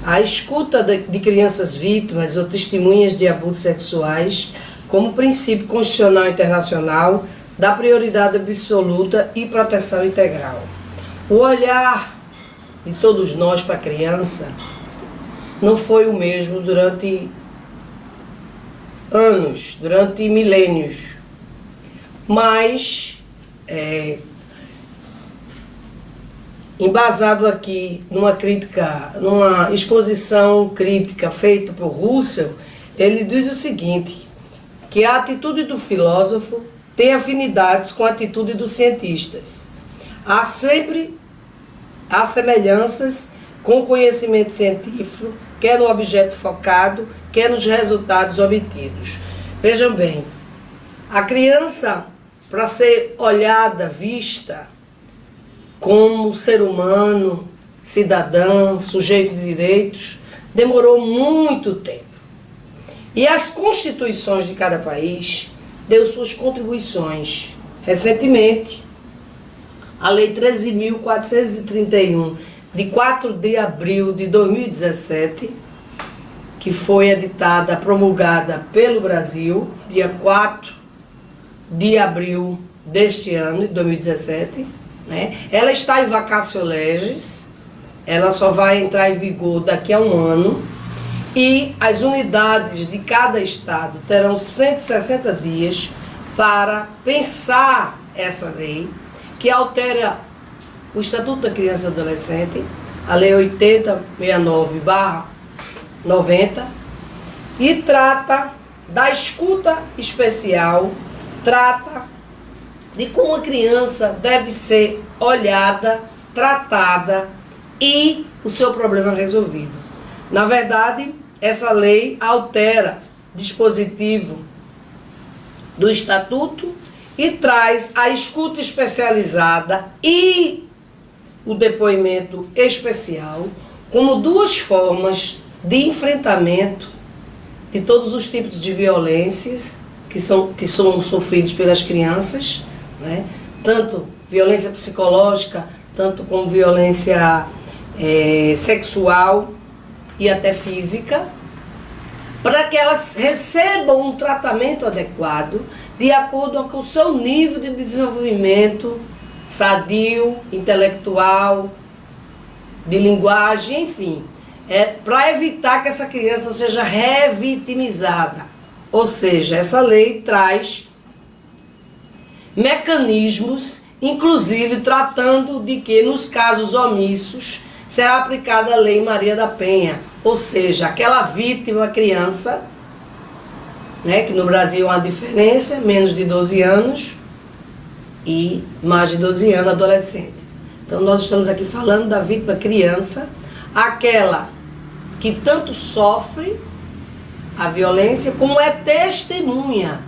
a escuta de crianças vítimas ou testemunhas de abusos sexuais como princípio constitucional internacional da prioridade absoluta e proteção integral. O olhar de todos nós para a criança não foi o mesmo durante anos, durante milênios, mas embasado aqui numa exposição crítica feita por Russell, ele diz o seguinte, que a atitude do filósofo tem afinidades com a atitude dos cientistas. Há semelhanças com o conhecimento científico, quer no objeto focado, quer nos resultados obtidos. Vejam bem, a criança, para ser olhada, vista como ser humano, cidadão, sujeito de direitos, demorou muito tempo. E as constituições de cada país deu suas contribuições. Recentemente, a Lei 13.431, de 4 de abril de 2017, que foi editada, promulgada pelo Brasil, dia 4 de abril deste ano, de 2017, né? Ela está em vacatio legis, ela só vai entrar em vigor daqui a um ano, e as unidades de cada estado terão 160 dias para pensar essa lei, que altera o Estatuto da Criança e Adolescente, a Lei 8069/90, e trata da escuta especial, trata de como a criança deve ser olhada, tratada e o seu problema resolvido. Na verdade, essa lei altera dispositivo do Estatuto e traz a escuta especializada e o depoimento especial como duas formas de enfrentamento de todos os tipos de violências que são sofridos pelas crianças, né? Tanto violência psicológica, tanto como violência sexual e até física, para que elas recebam um tratamento adequado de acordo com o seu nível de desenvolvimento sadio, intelectual, de linguagem, enfim, para evitar que essa criança seja revitimizada. Ou seja, essa lei traz mecanismos, inclusive tratando de que nos casos omissos será aplicada a Lei Maria da Penha, ou seja, aquela vítima criança, né, que no Brasil há uma diferença, menos de 12 anos e mais de 12 anos adolescente. Então nós estamos aqui falando da vítima criança, aquela que tanto sofre a violência como é testemunha.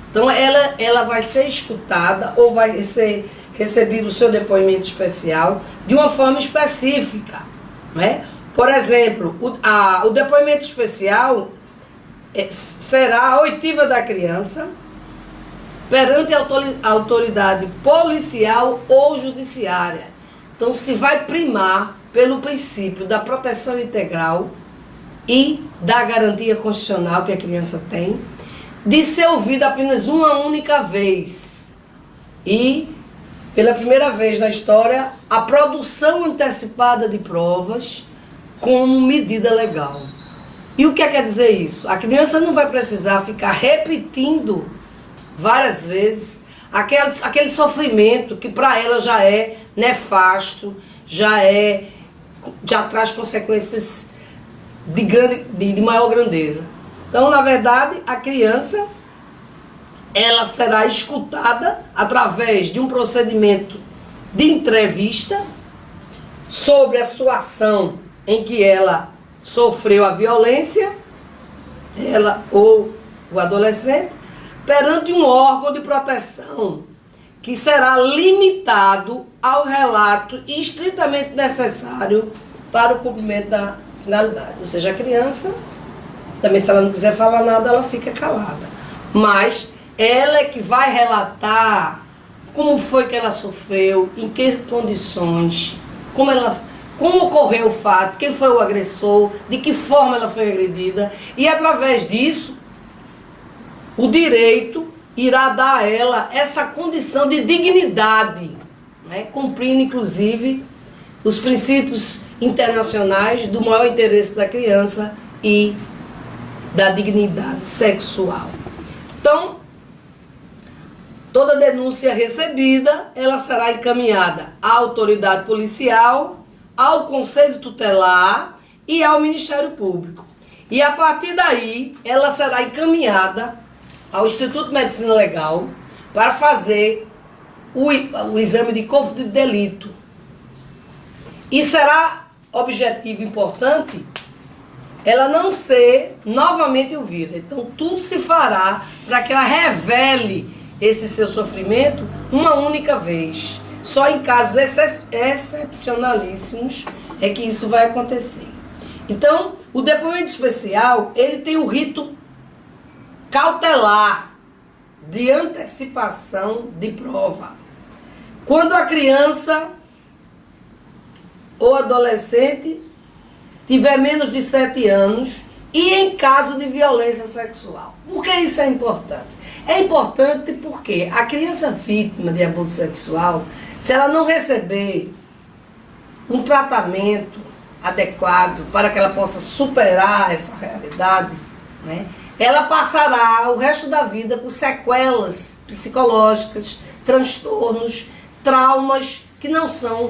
Então ela vai ser escutada ou vai ser recebido o seu depoimento especial de uma forma específica, né? Por exemplo, o depoimento especial será a oitiva da criança perante a autoridade policial ou judiciária. Então se vai primar pelo princípio da proteção integral e da garantia constitucional que a criança tem, de ser ouvida apenas uma única vez. E, pela primeira vez na história, a produção antecipada de provas como medida legal. E o que quer dizer isso? A criança não vai precisar ficar repetindo várias vezes aquele sofrimento que para ela já é nefasto, já traz consequências de maior grandeza. Então, na verdade, a criança ela será escutada através de um procedimento de entrevista sobre a situação em que ela sofreu a violência, ela ou o adolescente, perante um órgão de proteção que será limitado ao relato estritamente necessário para o cumprimento da finalidade. Ou seja, a criança, também se ela não quiser falar nada, ela fica calada. Mas ela é que vai relatar como foi que ela sofreu, em que condições, como ela como ocorreu o fato, quem foi o agressor, de que forma ela foi agredida, e através disso, o direito irá dar a ela essa condição de dignidade, né? Cumprindo, inclusive, os princípios internacionais do maior interesse da criança e da dignidade sexual. Então, toda denúncia recebida, ela será encaminhada à autoridade policial, ao Conselho Tutelar e ao Ministério Público. E a partir daí, ela será encaminhada ao Instituto de Medicina Legal para fazer o exame de corpo de delito. E será objetivo importante ela não ser novamente ouvida. Então, tudo se fará para que ela revele esse seu sofrimento uma única vez. Só em casos excepcionalíssimos é que isso vai acontecer. Então, o depoimento especial, ele tem um rito cautelar de antecipação de prova. Quando a criança ou adolescente tiver menos de 7 anos e em caso de violência sexual. Por que isso é importante? É importante porque a criança vítima de abuso sexual, se ela não receber um tratamento adequado para que ela possa superar essa realidade, né, ela passará o resto da vida por sequelas psicológicas, transtornos, traumas que não são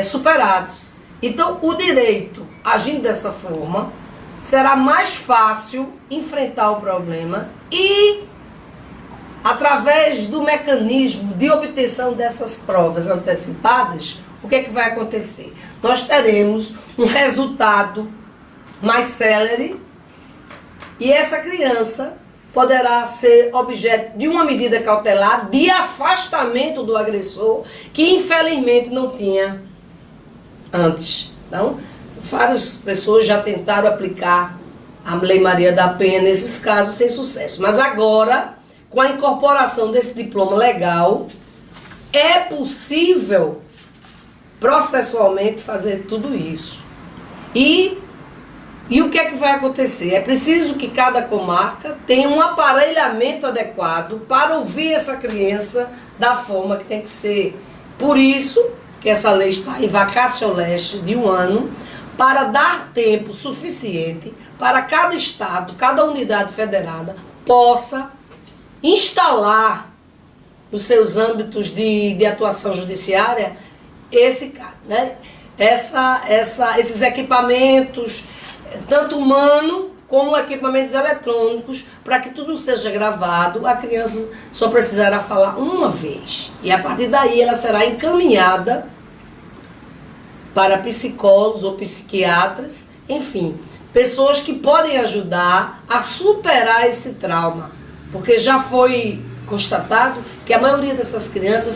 superados. Então, o direito, agindo dessa forma, será mais fácil enfrentar o problema e, através do mecanismo de obtenção dessas provas antecipadas, o que é que vai acontecer? Nós teremos um resultado mais célere e essa criança poderá ser objeto de uma medida cautelar de afastamento do agressor que, infelizmente, não tinha antes. Então, várias pessoas já tentaram aplicar a Lei Maria da Penha nesses casos sem sucesso. Mas agora, com a incorporação desse diploma legal, é possível processualmente fazer tudo isso. E o que é que vai acontecer? É preciso que cada comarca tenha um aparelhamento adequado para ouvir essa criança da forma que tem que ser. Por isso que essa lei está em vacatio legis de 1 ano, para dar tempo suficiente para cada estado, cada unidade federada, possa instalar nos seus âmbitos de atuação judiciária esses equipamentos, tanto humano como equipamentos eletrônicos, para que tudo seja gravado. A criança só precisará falar uma vez. E a partir daí ela será encaminhada para psicólogos ou psiquiatras, enfim, pessoas que podem ajudar a superar esse trauma. Porque já foi constatado que a maioria dessas crianças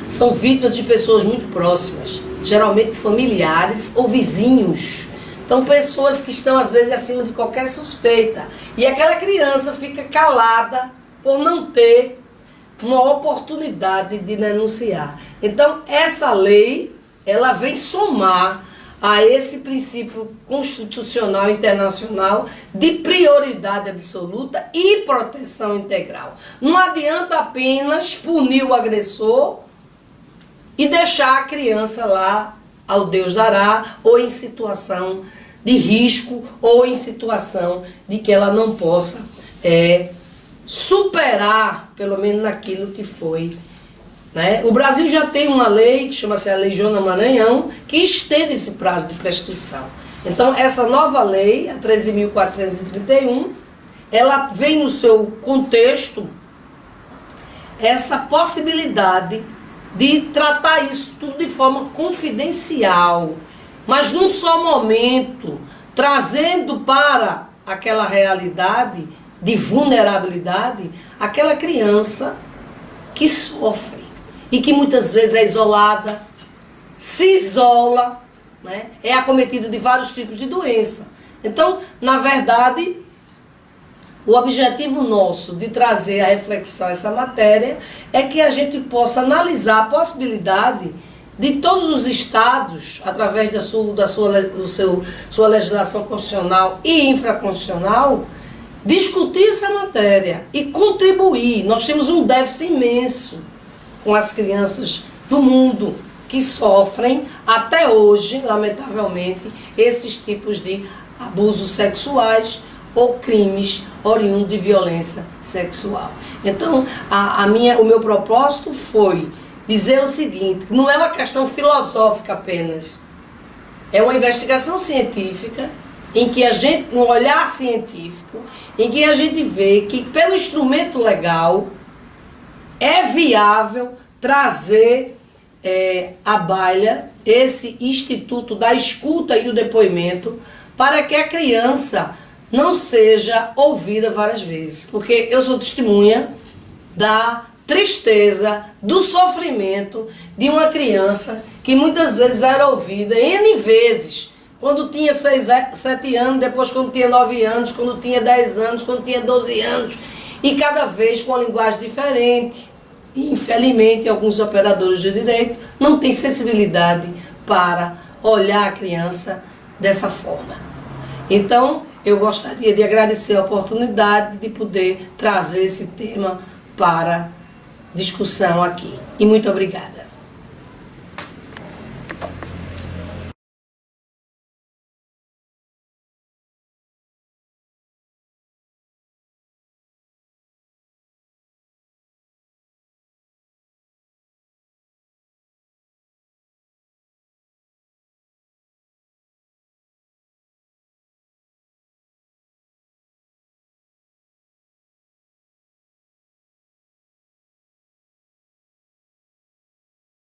são vítimas de pessoas muito próximas, geralmente familiares ou vizinhos. Então, pessoas que estão, às vezes, acima de qualquer suspeita. E aquela criança fica calada por não ter uma oportunidade de denunciar. Então, essa lei, ela vem somar a esse princípio constitucional internacional de prioridade absoluta e proteção integral. Não adianta apenas punir o agressor e deixar a criança lá ao Deus dará, ou em situação de risco, ou em situação de que ela não possa superar, pelo menos naquilo que foi. Né? O Brasil já tem uma lei, que chama-se a Lei Joana Maranhão, que estende esse prazo de prescrição. Então, essa nova lei, a 13.431, ela vem no seu contexto essa possibilidade de tratar isso tudo de forma confidencial, mas num só momento, trazendo para aquela realidade de vulnerabilidade aquela criança que sofre e que muitas vezes é isolada, se isola, né? É acometida de vários tipos de doença. Então, na verdade, o objetivo nosso de trazer a reflexão essa matéria é que a gente possa analisar a possibilidade de todos os estados, através sua legislação constitucional e infraconstitucional, discutir essa matéria e contribuir. Nós temos um déficit imenso com as crianças do mundo que sofrem, até hoje, lamentavelmente, esses tipos de abusos sexuais ou crimes oriundos de violência sexual. Então, o meu propósito foi dizer o seguinte: não é uma questão filosófica apenas, é uma investigação científica, em que um olhar científico, em que a gente vê que pelo instrumento legal é viável trazer à baila esse instituto da escuta e o depoimento, para que a criança não seja ouvida várias vezes. Porque eu sou testemunha da tristeza, do sofrimento de uma criança que muitas vezes era ouvida N vezes, quando tinha 7 anos, depois quando tinha 9 anos, quando tinha 10 anos, quando tinha 12 anos, e cada vez com uma linguagem diferente. E, infelizmente, alguns operadores de direito não têm sensibilidade para olhar a criança dessa forma. Então, eu gostaria de agradecer a oportunidade de poder trazer esse tema para discussão aqui. E muito obrigada.